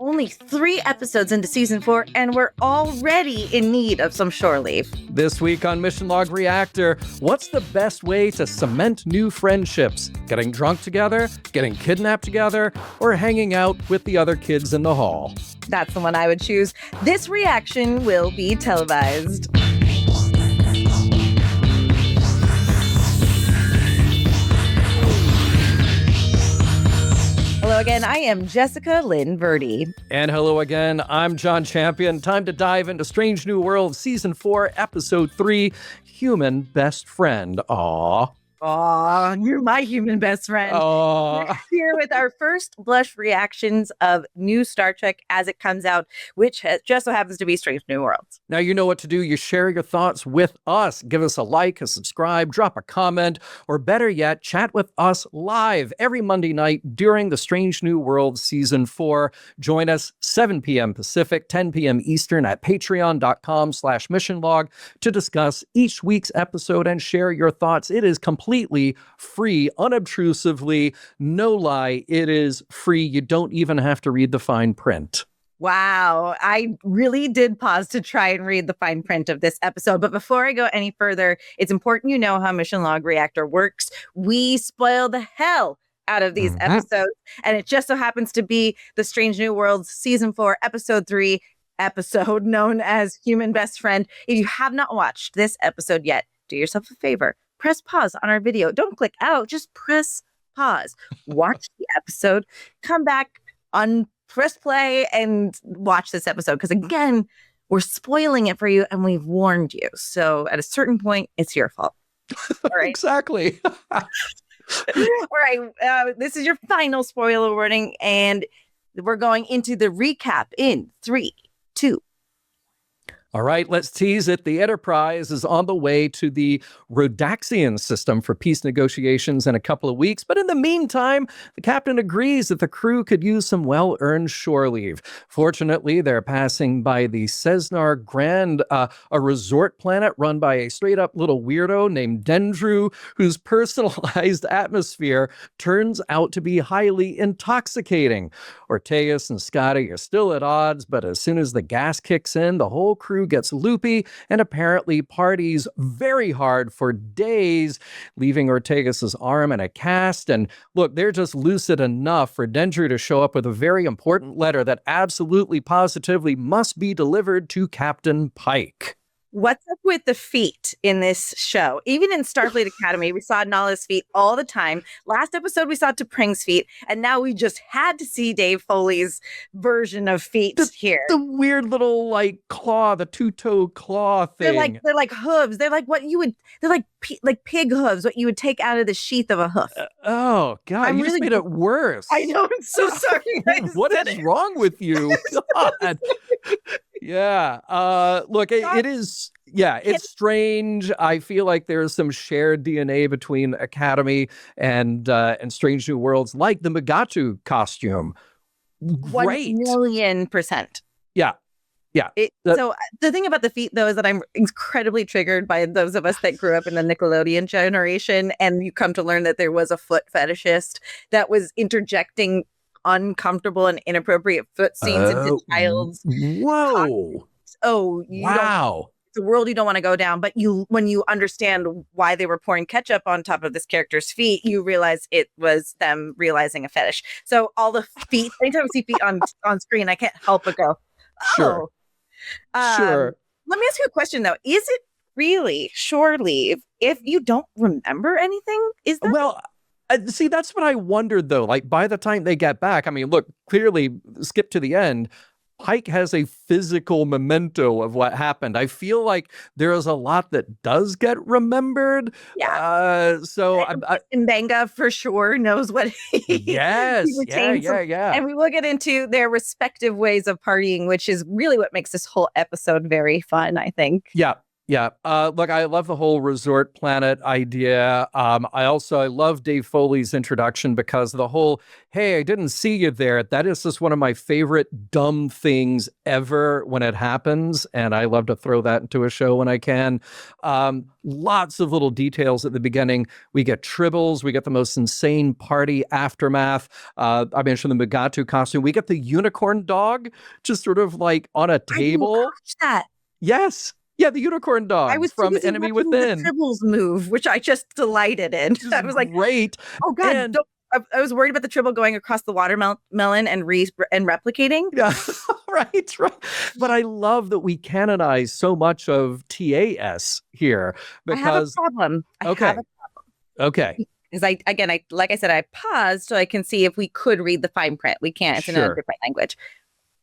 only 3 episodes into season 4, and we're already in need of some shore leave. This week on Mission Log Reactor, what's the best way to cement new friendships? Getting drunk together, getting kidnapped together, or hanging out with the other kids in the hall? That's the one I would choose. This reaction will be televised. Hello again, I am Jessica Lynn Verdi. And hello again, I'm John Champion. Time to dive into Strange New Worlds, Season 4, Episode 3, Human Best Friend. Aww. Aw, you're my human best friend. Aww. We're here with our first blush reactions of new Star Trek as it comes out, which just so happens to be Strange New Worlds. Now you know what to do. You share your thoughts with us. Give us a like, a subscribe, drop a comment, or better yet, chat with us live every Monday night during the Strange New Worlds Season 4. Join us 7 p.m. Pacific, 10 p.m. Eastern at patreon.com/missionlog to discuss each week's episode and share your thoughts. It is completely free, unobtrusively, no lie. It is free. You don't even have to read the fine print. Wow, I really did pause to try and read the fine print of this episode. But before I go any further, it's important you know how Mission Log Reactor works. We spoil the hell out of these episodes. And it just so happens to be the Strange New Worlds Season 4, Episode 3 episode known as Human Best Friend. If you have not watched this episode yet, do yourself a favor. Press pause on our video. Don't click out. Just press pause. Watch the episode. Come back on press play and watch this episode. Because again, we're spoiling it for you and we've warned you. So at a certain point, it's your fault. All right. Exactly. All right. This is your final spoiler warning. And we're going into the recap in 3, 2. All right, let's tease it. The Enterprise is on the way to the Roddexian system for peace negotiations in a couple of weeks. But in the meantime, the captain agrees that the crew could use some well-earned shore leave. Fortunately, they're passing by the Cesnar Grand, a resort planet run by a straight-up little weirdo named Dendru, whose personalized atmosphere turns out to be highly intoxicating. Ortegas and Scotty are still at odds, but as soon as the gas kicks in, the whole crew gets loopy and apparently parties very hard for days, leaving Ortegas' arm in a cast. And look, they're just lucid enough for Dendru to show up with a very important letter that absolutely positively must be delivered to Captain Pike. What's up with the feet in this show? Even in Starfleet Academy, we saw Nala's feet all the time. Last episode, we saw T'Pring's feet, and now we just had to see Dave Foley's version of feet here. The weird little like claw, the two-toe claw thing. They're like hooves. They're like what you would. They're like pig hooves. What you would take out of the sheath of a hoof. Oh God, you just made it worse. I know. I'm so sorry. What is wrong with you? God. Yeah. Look, it is. Yeah, it's strange. I feel like there's some shared DNA between Academy and Strange New Worlds, like the Mugatu costume. Great. 1,000,000%. Yeah. Yeah. So the thing about the feet, though, is that I'm incredibly triggered by those of us that grew up in the Nickelodeon generation. And you come to learn that there was a foot fetishist that was interjecting uncomfortable and inappropriate foot scenes into child's. Whoa. Wow. It's a world you don't want to go down, but when you understand why they were pouring ketchup on top of this character's feet, you realize it was them realizing a fetish. So all the feet, anytime I see feet on screen, I can't help but go, oh. Sure. Let me ask you a question, though. Is it really shore leave if you don't remember anything? Is that well? See, that's what I wondered, though. Like, by the time they get back, I mean, look, clearly, skip to the end, Pike has a physical memento of what happened. I feel like there is a lot that does get remembered. Yeah. So Mbanga for sure knows what yes. Yeah. And we will get into their respective ways of partying, which is really what makes this whole episode very fun, I think. Yeah. Yeah. Look, I love the whole resort planet idea. I love Dave Foley's introduction because the whole, hey, I didn't see you there. That is just one of my favorite dumb things ever when it happens. And I love to throw that into a show when I can. Lots of little details at the beginning. We get tribbles. We get the most insane party aftermath. I mentioned the Mugatu costume. We get the unicorn dog just sort of like on a I didn't table. catch that. Yes. Yeah, the unicorn dog I was from Enemy Within. The tribbles move, which I just delighted in. I was like, great. Oh God, I was worried about the tribble going across the watermelon and replicating. Yeah, right. But I love that we canonize so much of TAS here because I have a problem. Okay. Because like I said, I paused so I can see if we could read the fine print. We can't. It's in a different language.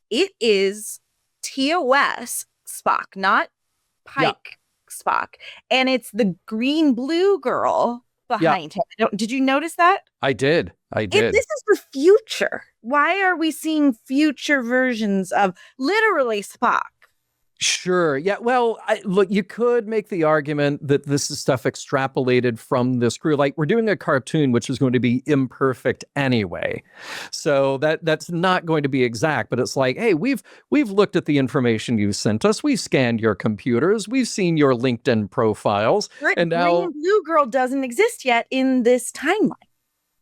It is TOS Spock, not Pike Spock, and it's the green-blue girl behind him. Did you notice that? I did. This is the future. Why are we seeing future versions of literally Spock? Sure. Yeah. Well, look, you could make the argument that this is stuff extrapolated from this crew. Like we're doing a cartoon, which is going to be imperfect anyway. So that's not going to be exact, but it's like, hey, we've looked at the information you sent us. We've scanned your computers. We've seen your LinkedIn profiles. And now Green Blue Girl doesn't exist yet in this timeline.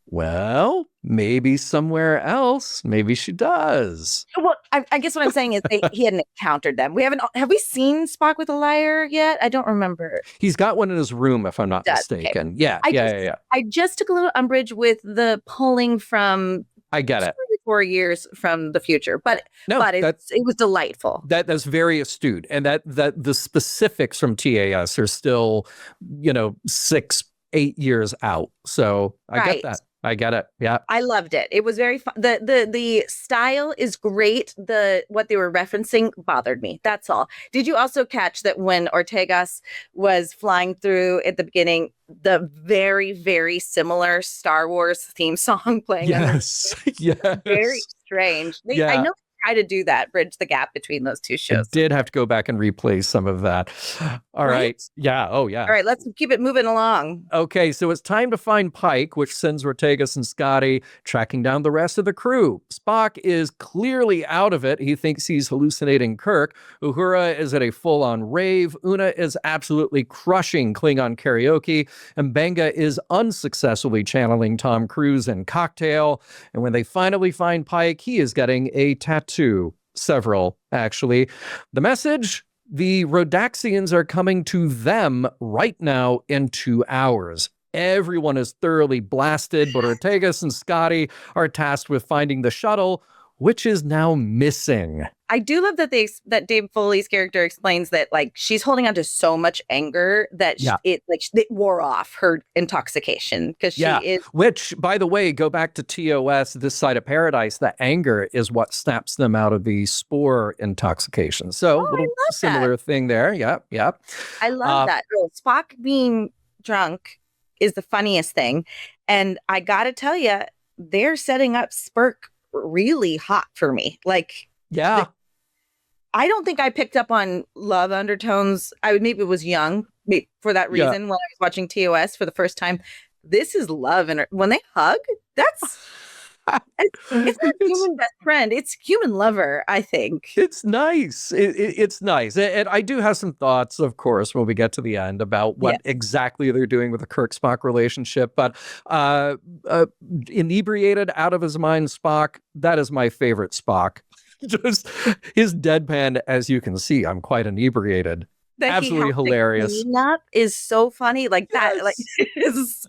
Well, maybe somewhere else. Maybe she does. Well, I guess what I'm saying is he hadn't encountered them. Have we seen Spock with a lyre yet? I don't remember. He's got one in his room, if I'm not mistaken. Okay. Yeah. I just took a little umbrage with the pulling from. I get it. 4 years from the future, but it was delightful. That's very astute, and that the specifics from TAS are still, 6-8 years out. So I get that. I get it. Yeah. I loved it. It was very fun. The style is great. What they were referencing bothered me. That's all. Did you also catch that when Ortegas was flying through at the beginning, the very, very similar Star Wars theme song playing? Yes. Yes. Very strange. I know try to do that, bridge the gap between those two shows. I did have to go back and replay some of that. All right. Yeah. Oh, yeah. All right. Let's keep it moving along. Okay. So it's time to find Pike, which sends Ortegas and Scotty tracking down the rest of the crew. Spock is clearly out of it. He thinks he's hallucinating Kirk. Uhura is at a full-on rave. Una is absolutely crushing Klingon karaoke. And Benga is unsuccessfully channeling Tom Cruise in Cocktail. And when they finally find Pike, he is getting a tattoo. Several, actually. The message: the Rodaxians are coming to them right now in 2 hours. Everyone is thoroughly blasted, but Ortegas and Scotty are tasked with finding the shuttle, which is now missing. I do love that that Dave Foley's character explains that like she's holding on to so much anger that it wore off her intoxication because she is. Which, by the way, go back to TOS, This Side of Paradise. That anger is what snaps them out of the spore intoxication. So a little similar thing there. Yeah. I love that. Spock being drunk is the funniest thing, and I gotta tell you, they're setting up Spurk really hot for me. Like, I don't think I picked up on love undertones. Maybe it was young for that reason when I was watching TOS for the first time. This is love, and when they hug, it's not human best friend. It's human lover, I think. It's nice. It's nice. And I do have some thoughts, of course, when we get to the end about what exactly they're doing with the Kirk-Spock relationship. But inebriated, out of his mind Spock, that is my favorite Spock. Just his deadpan, as you can see, I'm quite inebriated. Absolutely hilarious. Up is so funny. Like that. Like it's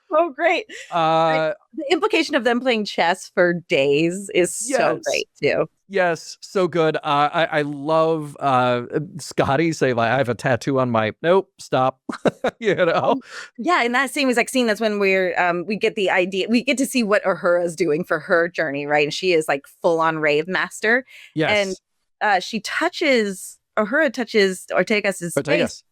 so great. The implication of them playing chess for days is so great too. Yes, so good. I love Scotty say like, I have a tattoo on my. Nope, stop. Yeah, and that same exact scene. That's when we get the idea. We get to see what Uhura's doing for her journey, right? And she is like full on rave master. Yes, and Uhura touches Ortegas' face,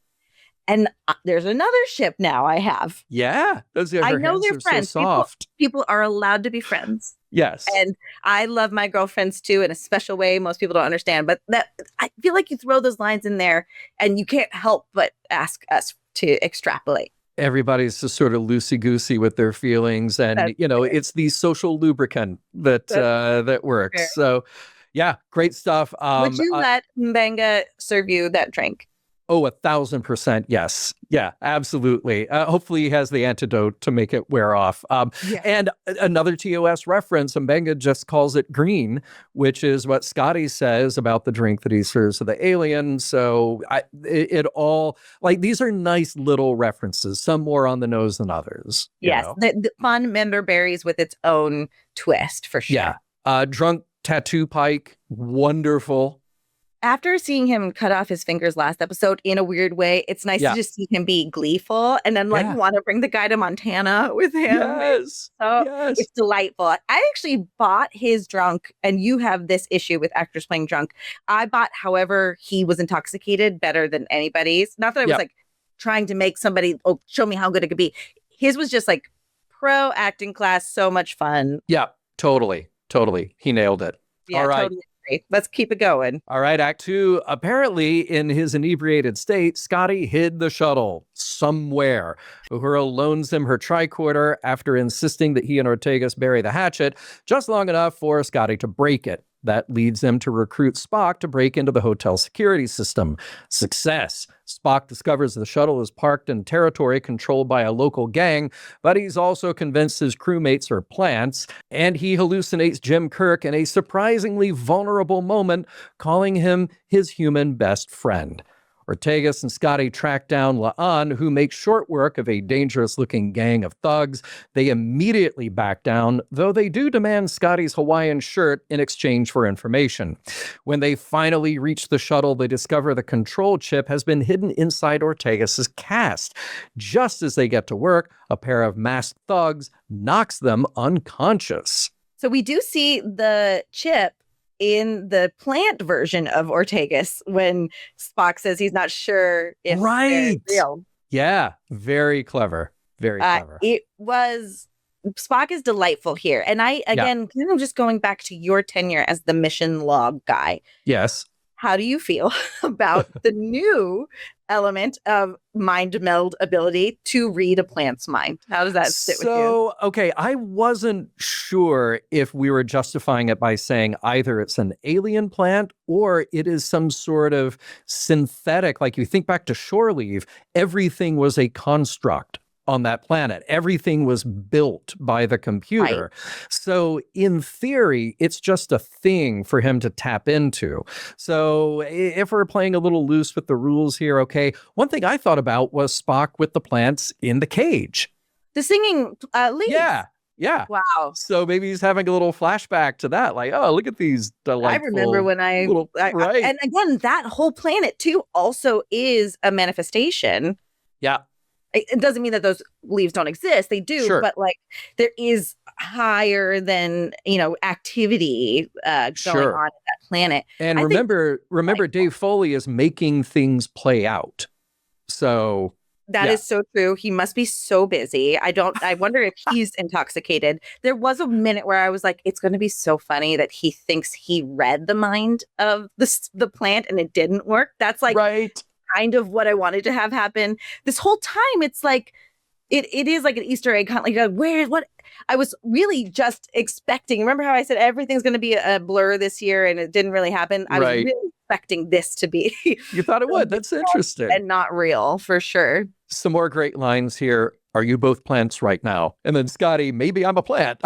And there's another ship now I have. Yeah. Those are, I her know hands they're are so friends. soft. People are allowed to be friends. Yes. And I love my girlfriends too in a special way most people don't understand. But that I feel like you throw those lines in there and you can't help but ask us to extrapolate. Everybody's just sort of loosey-goosey with their feelings, and That's fair. it's the social lubricant that that works. fair. So, yeah, great stuff. Would you let Mbenga serve you that drink? Oh, 1,000%. Yes. Yeah, absolutely. Hopefully he has the antidote to make it wear off. Yeah. And another TOS reference, Mbenga just calls it green, which is what Scotty says about the drink that he serves to the alien. So it all, like, these are nice little references, some more on the nose than others. Yes, the fun member berries with its own twist, for sure. Yeah. Drunk tattoo Pike, wonderful. After seeing him cut off his fingers last episode in a weird way, it's nice to just see him be gleeful and then want to bring the guy to Montana with him. Yes. It's delightful. I actually bought his drunk, and you have this issue with actors playing drunk. I bought however he was intoxicated better than anybody's. Not that I was like trying to make somebody show me how good it could be. His was just like pro acting class, so much fun. Yeah, totally. He nailed it. Yeah, all right. Totally. Let's keep it going. All right, Act 2. Apparently, in his inebriated state, Scotty hid the shuttle somewhere. Uhura loans him her tricorder after insisting that he and Ortegas bury the hatchet just long enough for Scotty to break it. That leads them to recruit Spock to break into the hotel security system. Success. Spock discovers the shuttle is parked in territory controlled by a local gang, but he's also convinced his crewmates are plants, and he hallucinates Jim Kirk in a surprisingly vulnerable moment, calling him his human best friend. Ortegas and Scotty track down La'an, who makes short work of a dangerous-looking gang of thugs. They immediately back down, though they do demand Scotty's Hawaiian shirt in exchange for information. When they finally reach the shuttle, they discover the control chip has been hidden inside Ortegas' cast. Just as they get to work, a pair of masked thugs knocks them unconscious. So we do see the chip in the plant version of Ortegas when Spock says he's not sure if they're real. Yeah, very clever. Very clever. Spock is delightful here. And I, again, kind of just going back to your tenure as the mission log guy. Yes. How do you feel about the new element of mind meld ability to read a plant's mind? How does that sit with you? So, okay, I wasn't sure if we were justifying it by saying either it's an alien plant or it is some sort of synthetic, like you think back to Shore Leave, everything was a construct on that planet. Everything was built by the computer. Right. So in theory, it's just a thing for him to tap into. So if we're playing a little loose with the rules here, okay, one thing I thought about was Spock with the plants in the cage. The singing leaves. Yeah. Wow. So maybe he's having a little flashback to that. Like, oh, look at these delightful. I remember when right. And again, that whole planet too also is a manifestation. Yeah. It doesn't mean that those leaves don't exist. They do, but like there is higher than, activity going on at that planet. And remember Dave Foley is making things play out. So that is so true. He must be so busy. I wonder if he's intoxicated. There was a minute where I was like, it's going to be so funny that he thinks he read the mind of the plant and it didn't work. That's like kind of what I wanted to have happen. This whole time, it's like, it is like an Easter egg hunt. Like, what? I was really just expecting. Remember how I said everything's going to be a blur this year and it didn't really happen? I was really expecting this to be. You thought it would? That's interesting. And not real, for sure. Some more great lines here. Are you both plants right now? And then Scotty, maybe I'm a plant.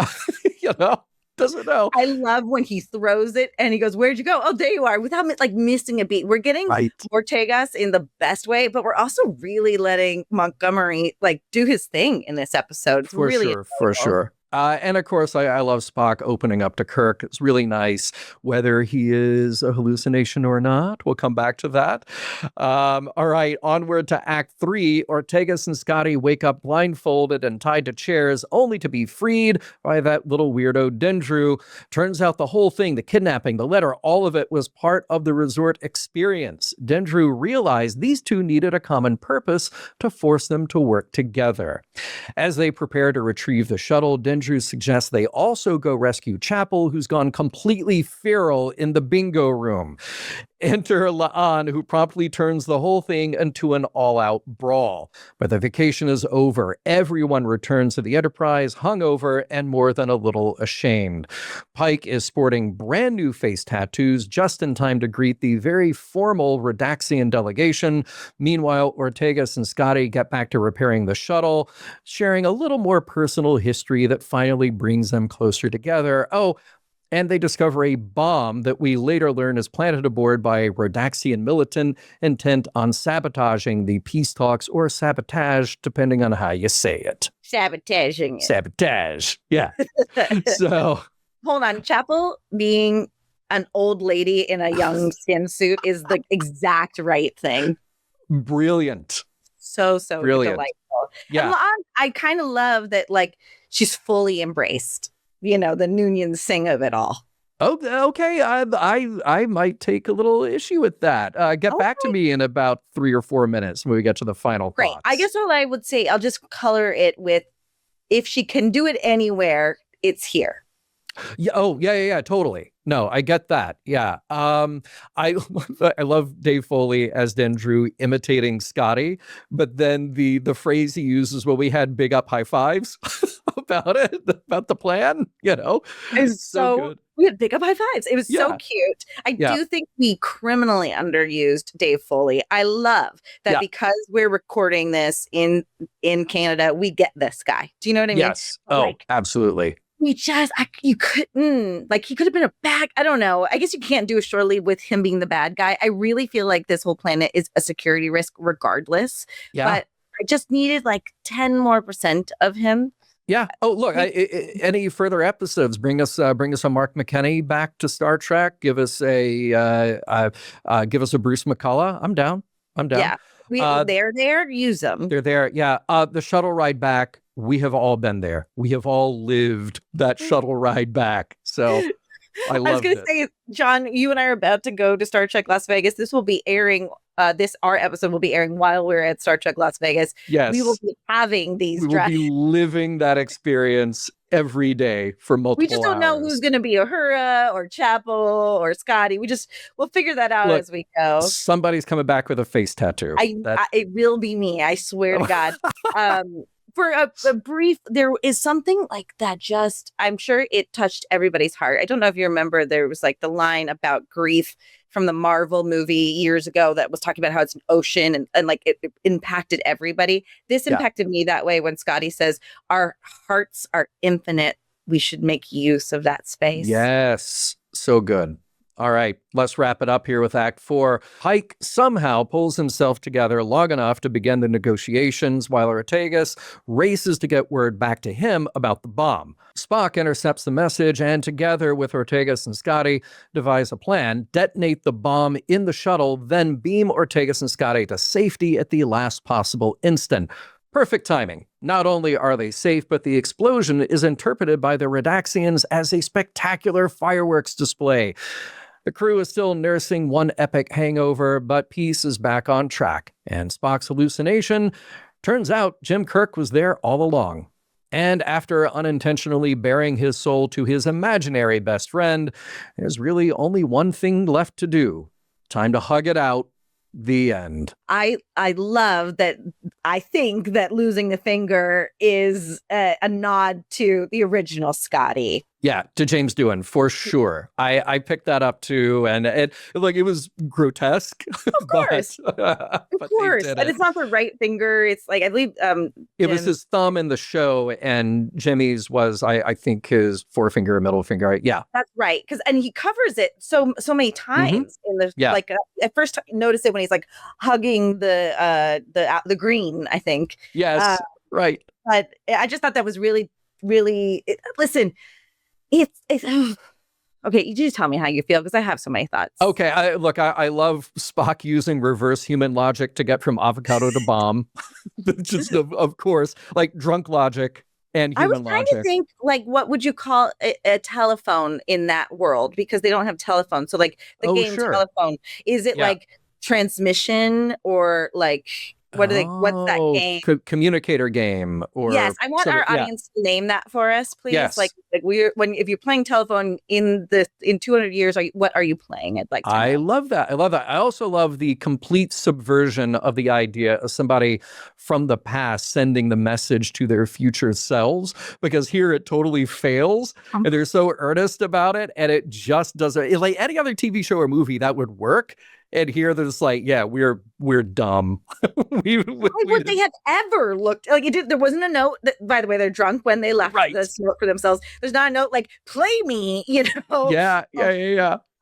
Doesn't know. I love when he throws it and he goes, where'd you go? Oh, there you are, without like missing a beat. We're getting Ortegas in the best way, but we're also really letting Montgomery like do his thing in this episode. It's for really sure, for sure. And of course, I love Spock opening up to Kirk. It's really nice, whether he is a hallucination or not. We'll come back to that. All right, onward to Act 3. Ortegas and Scotty wake up blindfolded and tied to chairs, only to be freed by that little weirdo Dendru. Turns out the whole thing, the kidnapping, the letter, all of it was part of the resort experience. Dendru realized these two needed a common purpose to force them to work together. As they prepare to retrieve the shuttle, Dendru suggests they also go rescue Chapel, who's gone completely feral in the bingo room. Enter La'an, who promptly turns the whole thing into an all-out brawl. But the vacation is over. Everyone returns to the Enterprise, hungover and more than a little ashamed. Pike is sporting brand new face tattoos just in time to greet the very formal Redaxian delegation. Meanwhile, Ortegas and Scotty get back to repairing the shuttle, sharing a little more personal history that finally brings them closer together. Oh, and they discover a bomb that we later learn is planted aboard by a Rodaxian militant intent on sabotaging the peace talks, or sabotage, depending on how you say it. Sabotaging it. Sabotage. Yeah. So. Hold on. Chapel being an old lady in a young skin suit is the exact right thing. Brilliant. So Brilliant. Delightful. Yeah. And I kind of love that, like, she's fully embraced, the Noonien Singh of it all. Oh, okay. I might take a little issue with that. Get back to me in about 3 or 4 minutes when we get to the final Great. thoughts. I guess all I would say, I'll just color it with, if she can do it anywhere, it's here. Yeah. Oh, yeah. Totally. No, I get that. Yeah. I love Dave Foley as Dendru imitating Scotty, but then the phrase he uses when we had big up high fives about it, about the plan, It's so good. We had big up high fives. It was so cute. I do think we criminally underused Dave Foley. I love that because we're recording this in Canada, we get this guy. Do you know what I mean? Yes. Absolutely. You couldn't, like, he could have been a bad, I don't know. I guess you can't do a short lead with him being the bad guy. I really feel like this whole planet is a security risk regardless. Yeah. But I just needed like 10% more of him. Yeah. Oh, look, any further episodes, bring us a Mark McKenney back to Star Trek. Give us a Bruce McCullough. I'm down. Yeah. They're there. Use them. They're there. Yeah. The shuttle ride back. We have all been there. We have all lived that shuttle ride back. So I was going to say, John, you and I are about to go to Star Trek Las Vegas. This will be airing. Our episode will be airing while we're at Star Trek Las Vegas. Yes. We will be having these. We will be living that experience every day for multiple We just don't know who's going to be Uhura or Chapel or Scotty. We'll figure that out as we go. Somebody's coming back with a face tattoo. It will be me. I swear to God. For a brief, there is something like that. I'm sure it touched everybody's heart. I don't know if you remember, there was like the line about grief from the Marvel movie years ago that was talking about how it's an ocean and like it impacted everybody. This impacted me that way when Scotty says, our hearts are infinite. We should make use of that space. Yes. So good. All right, let's wrap it up here with Act 4. Pike somehow pulls himself together long enough to begin the negotiations while Ortegas races to get word back to him about the bomb. Spock intercepts the message and together with Ortegas and Scotty devise a plan, detonate the bomb in the shuttle, then beam Ortegas and Scotty to safety at the last possible instant. Perfect timing. Not only are they safe, but the explosion is interpreted by the Redaxians as a spectacular fireworks display. The crew is still nursing one epic hangover, but peace is back on track. And Spock's hallucination, turns out Jim Kirk was there all along. And after unintentionally baring his soul to his imaginary best friend, there's really only one thing left to do. Time to hug it out. The end. I love that. I think that losing the finger is a nod to the original Scotty. Yeah, to James Doohan, for sure. I picked that up too, and it was grotesque. Of course, of course. And it's not the right finger. It's like, I believe it was his thumb in the show, and Jimmy's was, I think, his forefinger, middle finger. Yeah, that's right. And he covers it so many times in the like. I first noticed it when he's like hugging the green, I think. Yes, right. But I just thought that was really really, listen, it's okay. You just tell me how you feel, because I have so many thoughts. Okay, I love Spock using reverse human logic to get from avocado to bomb. Just of course, like drunk logic and I was human trying to logic. think, like, what would you call a telephone in that world? Because they don't have telephones. So, like, the Oh, game sure. telephone, is it Yeah. like transmission, or like, what's that Oh, game? communicator game or Yes, I want our yeah. audience to name that for us, please. Yes. Like if you're playing telephone in 200 years, what are you playing? I'd like to I know. love that. I love that. I also love the complete subversion of the idea of somebody from the past sending the message to their future selves, because here it totally fails and they're so earnest about it, and it just doesn't. Like any other TV show or movie that would work. And here they're just like, yeah, we're dumb. Why would they have ever looked like it? There wasn't a note that, by the way, they're drunk when they left this note for themselves. There's not a note like, play me, you know? Yeah.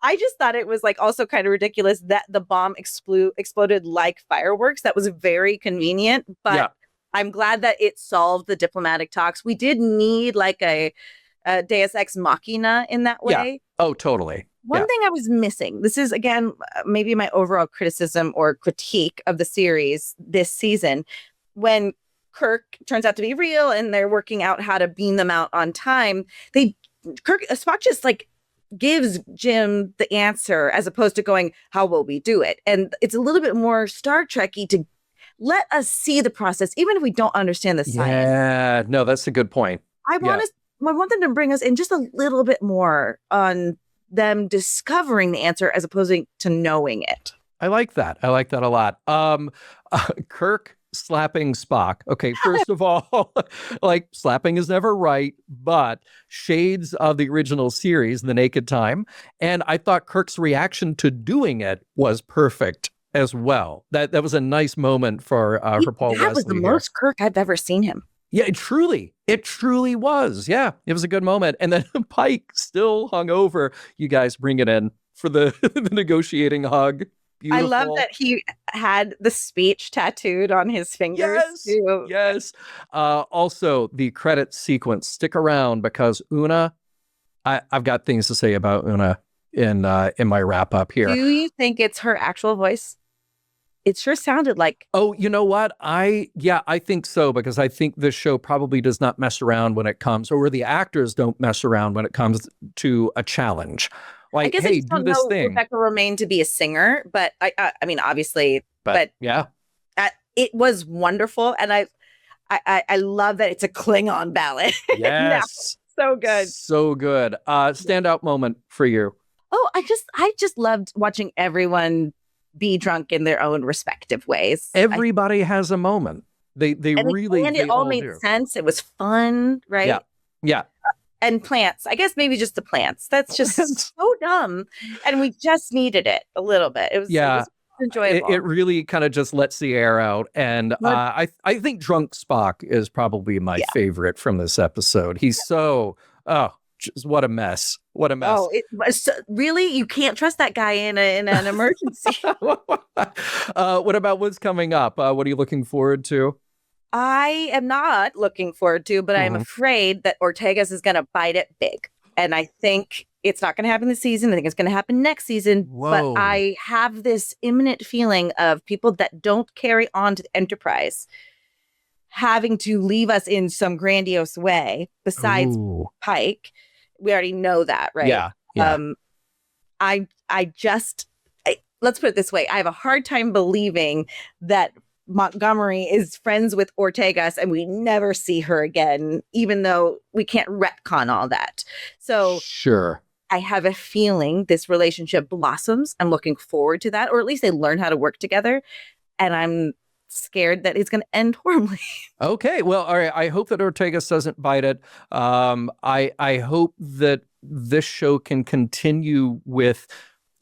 I just thought it was like also kind of ridiculous that the bomb exploded like fireworks. That was very convenient, but I'm glad that it solved the diplomatic talks. We did need like a Deus Ex Machina in that way. Yeah. Oh, totally. One thing I was missing, this is, again, maybe my overall criticism or critique of the series this season, when Kirk turns out to be real and they're working out how to beam them out on time, Spock just like gives Jim the answer as opposed to going, how will we do it? And it's a little bit more Star Trek-y to let us see the process, even if we don't understand the science. Yeah, no, that's a good point. I want them to bring us in just a little bit more on them discovering the answer as opposed to knowing it. I like that. I like that a lot. Kirk slapping Spock. Okay, first of all, like slapping is never right, but shades of the original series, The Naked Time. And I thought Kirk's reaction to doing it was perfect as well. That was a nice moment for Paul Wesley. That was the most Kirk I've ever seen him. Yeah, it truly was. Yeah, it was a good moment. And then Pike still hung over. You guys bring it in for the negotiating hug. Beautiful. I love that he had the speech tattooed on his fingers. Yes. Also, the credit sequence. Stick around, because Una, I've got things to say about Una in my wrap up here. Do you think it's her actual voice? It sure sounded like. Oh, you know what? I think so, because I think this show probably does not mess around when it comes, or the actors don't mess around when it comes to a challenge. Like, I guess hey, I just do don't this know thing. Rebecca Romaine to be a singer, but I mean, obviously, but yeah, it was wonderful, and I love that it's a Klingon ballad. Yes, so good, so good. Standout moment for you? Oh, I just loved watching everyone be drunk in their own respective ways. Everybody has a moment. They really and it all made sense. It was fun, right? Yeah. And plants. I guess maybe just the plants. That's just so dumb. And we just needed it a little bit. It was enjoyable. It really kind of just lets the air out. And I think Drunk Spock is probably my favorite from this episode. He's just what a mess. What a mess. Really? You can't trust that guy in an emergency. What about what's coming up? What are you looking forward to? I am not looking forward to, but I'm afraid that Ortegas is going to bite it big. And I think it's not going to happen this season. I think it's going to happen next season. Whoa. But I have this imminent feeling of people that don't carry on to the Enterprise having to leave us in some grandiose way besides Pike. We already know that, right? Yeah. Let's put it this way. I have a hard time believing that Montgomery is friends with Ortegas and we never see her again, even though we can't retcon all that. So sure, I have a feeling this relationship blossoms. I'm looking forward to that, or at least they learn how to work together. And I'm scared that it's going to end horribly. Okay, well, all right. I hope that Ortegas doesn't bite it. I hope that this show can continue with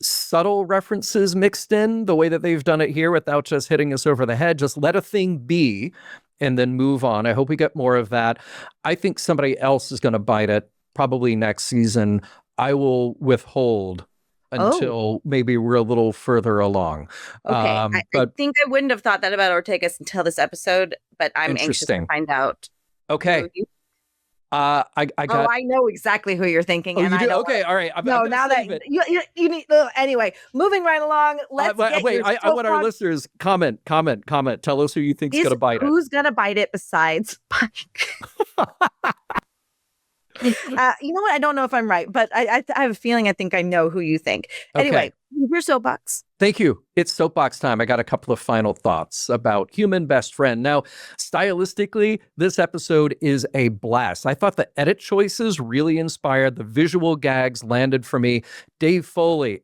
subtle references mixed in the way that they've done it here without just hitting us over the head. Just let a thing be and then move on. I hope we get more of that. I think somebody else is going to bite it probably next season. I will withhold until maybe we're a little further along. Okay. I think I wouldn't have thought that about Ortegas until this episode, but I'm anxious to find out. Okay. I Oh, got. I know exactly who you're thinking, Oh, and you I do? know. Okay, all right. I'm No, gonna now that save it. you need. Anyway, moving right along. Let's get Wait, your I want our soapbox. listeners comment. Tell us who you think's Is gonna bite it. who's gonna bite it besides Pike? You know what? I don't know if I'm right, but I have a feeling I think I know who you think. Okay. Anyway, your soapbox. Thank you. It's soapbox time. I got a couple of final thoughts about Human Best Friend. Now, stylistically, this episode is a blast. I thought the edit choices really inspired. The visual gags landed for me. Dave Foley,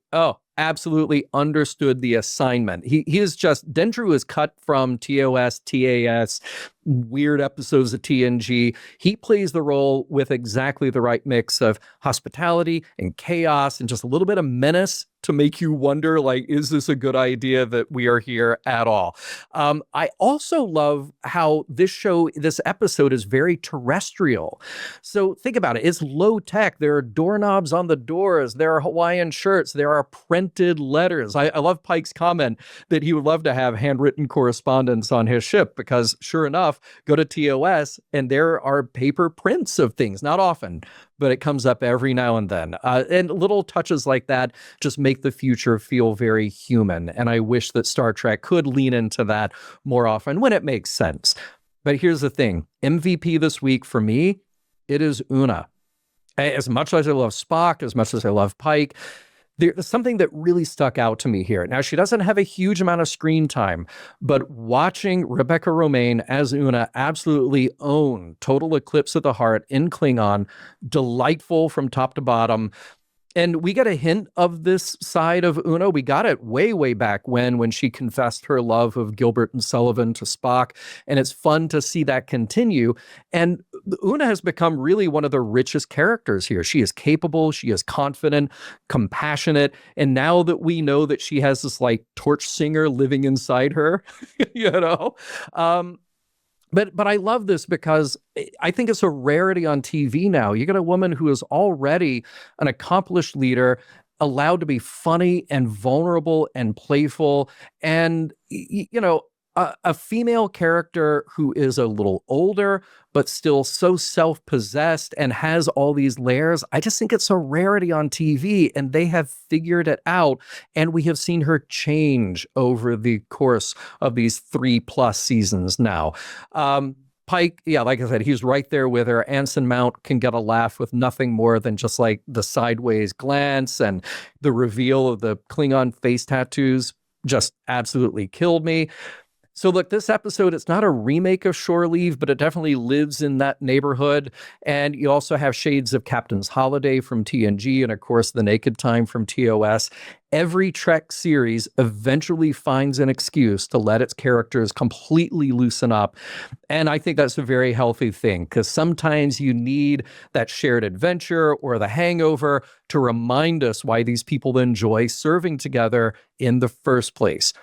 absolutely understood the assignment. He is just, Dendrew is cut from TOS, TAS, weird episodes of TNG. He plays the role with exactly the right mix of hospitality and chaos and just a little bit of menace to make you wonder, like, is this a good idea that we are here at all? I also love how this episode is very terrestrial. So think about it. It's low tech. There are doorknobs on the doors. There are Hawaiian shirts. There are printed letters. I love Pike's comment that he would love to have handwritten correspondence on his ship because sure enough, go to TOS and there are paper prints of things. Not often, but it comes up every now and then. And little touches like that just make the future feel very human. And I wish that Star Trek could lean into that more often when it makes sense. But here's the thing. MVP this week for me, it is Una. As much as I love Spock, as much as I love Pike, there's something that really stuck out to me here. Now, she doesn't have a huge amount of screen time, but watching Rebecca Romijn as Una absolutely own Total Eclipse of the Heart in Klingon, delightful from top to bottom. And we get a hint of this side of Una. We got it way, way back when she confessed her love of Gilbert and Sullivan to Spock. And it's fun to see that continue. And Una has become really one of the richest characters here. She is capable. She is confident, compassionate. And now that we know that she has this like torch singer living inside her, you know, But I love this because I think it's a rarity on TV now. You get a woman who is already an accomplished leader, allowed to be funny and vulnerable and playful, and a female character who is a little older but still so self-possessed and has all these layers. I just think it's a rarity on TV, and they have figured it out, and we have seen her change over the course of these 3+ seasons now. Pike, yeah, like I said, he's right there with her. Anson Mount can get a laugh with nothing more than just like the sideways glance, and the reveal of the Klingon face tattoos just absolutely killed me. So look, this episode, it's not a remake of Shore Leave, but it definitely lives in that neighborhood. And you also have shades of Captain's Holiday from TNG and, of course, The Naked Time from TOS. Every Trek series eventually finds an excuse to let its characters completely loosen up. And I think that's a very healthy thing, because sometimes you need that shared adventure or the hangover to remind us why these people enjoy serving together in the first place.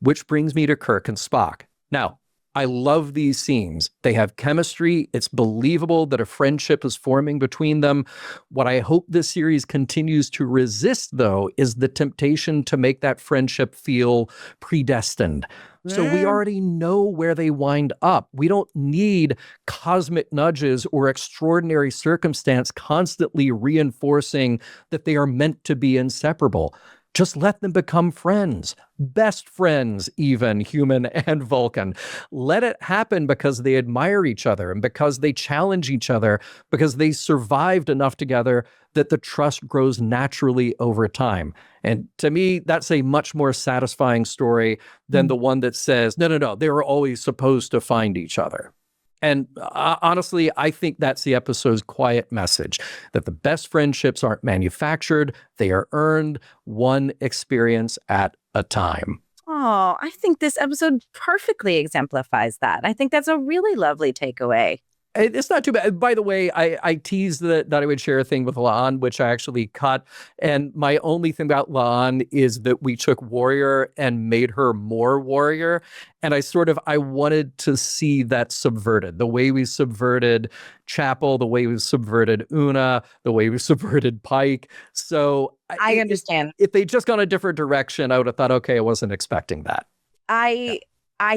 Which brings me to Kirk and Spock. Now, I love these scenes. They have chemistry. It's believable that a friendship is forming between them. What I hope this series continues to resist, though, is the temptation to make that friendship feel predestined. So we already know where they wind up. We don't need cosmic nudges or extraordinary circumstance constantly reinforcing that they are meant to be inseparable. Just let them become friends, best friends, even human and Vulcan. Let it happen because they admire each other and because they challenge each other, because they survived enough together that the trust grows naturally over time. And to me, that's a much more satisfying story than the one that says, no, they were always supposed to find each other. And honestly, I think that's the episode's quiet message, that the best friendships aren't manufactured, they are earned, one experience at a time. Oh, I think this episode perfectly exemplifies that. I think that's a really lovely takeaway. It's not too bad. By the way, I teased that I would share a thing with La'an, which I actually cut. And my only thing about La'an is that we took warrior and made her more warrior. And I wanted to see that subverted. The way we subverted Chapel, the way we subverted Una, the way we subverted Pike. So I understand. If they just gone a different direction, I would have thought, okay, I wasn't expecting that. I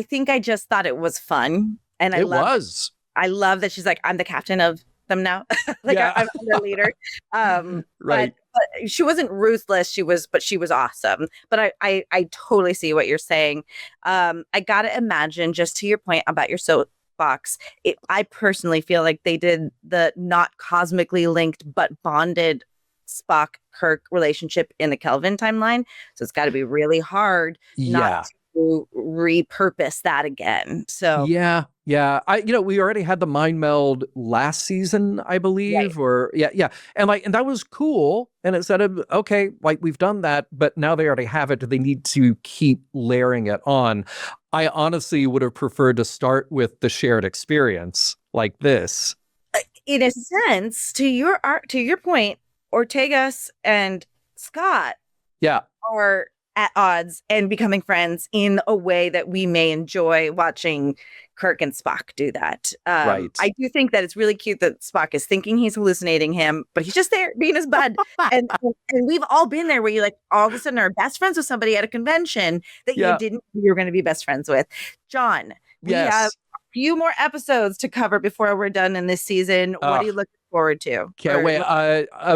think I just thought it was fun. And I love that she's like, I'm the captain of them now. Like I'm their leader. Right. But she wasn't ruthless. She was awesome. But I totally see what you're saying. I gotta imagine, just to your point about your soapbox, I personally feel like they did the not cosmically linked but bonded Spock Kirk relationship in the Kelvin timeline. So it's got to be really hard not to repurpose that again. So yeah. We already had the mind meld last season, I believe, and that was cool. And it said, okay, like we've done that, but now they already have it. Do they need to keep layering it on? I honestly would have preferred to start with the shared experience like this. In a sense, to your point, Ortegas and Scott are at odds and becoming friends in a way that we may enjoy watching Kirk and Spock do that. Right. I do think that it's really cute that Spock is thinking he's hallucinating him, but he's just there being his bud. and we've all been there where you like all of a sudden are best friends with somebody at a convention that you didn't know you were going to be best friends with. John, we have a few more episodes to cover before we're done in this season. What are you looking forward to? Can't wait.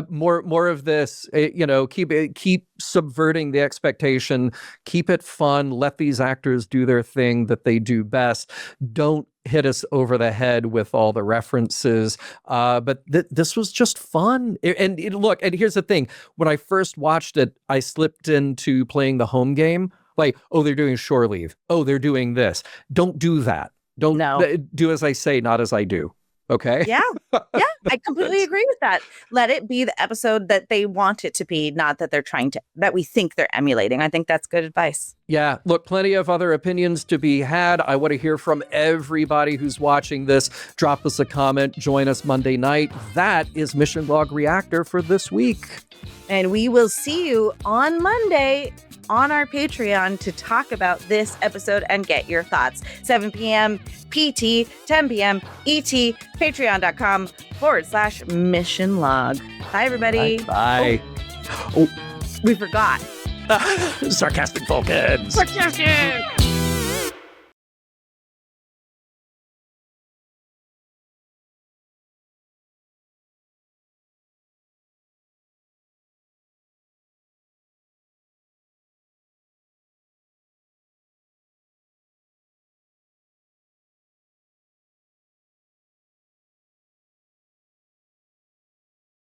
More of this. Keep subverting the expectation. Keep it fun. Let these actors do their thing that they do best. Don't hit us over the head with all the references. But this was just fun. And here's the thing. When I first watched it, I slipped into playing the home game. Like, oh, they're doing shore leave. Oh, they're doing this. Don't do that. Don't do as I say, not as I do. Okay. Yeah, I completely agree with that. Let it be the episode that they want it to be, not that that we think they're emulating. I think that's good advice. Yeah. Look, plenty of other opinions to be had. I want to hear from everybody who's watching this. Drop us a comment. Join us Monday night. That is Mission Log Reactor for this week. And we will see you on Monday on our Patreon to talk about this episode and get your thoughts. 7 p.m. PT, 10 p.m. ET, patreon.com/Mission Log. Bye, everybody. Bye. We forgot. Sarcastic Vulcans. Sarcastic.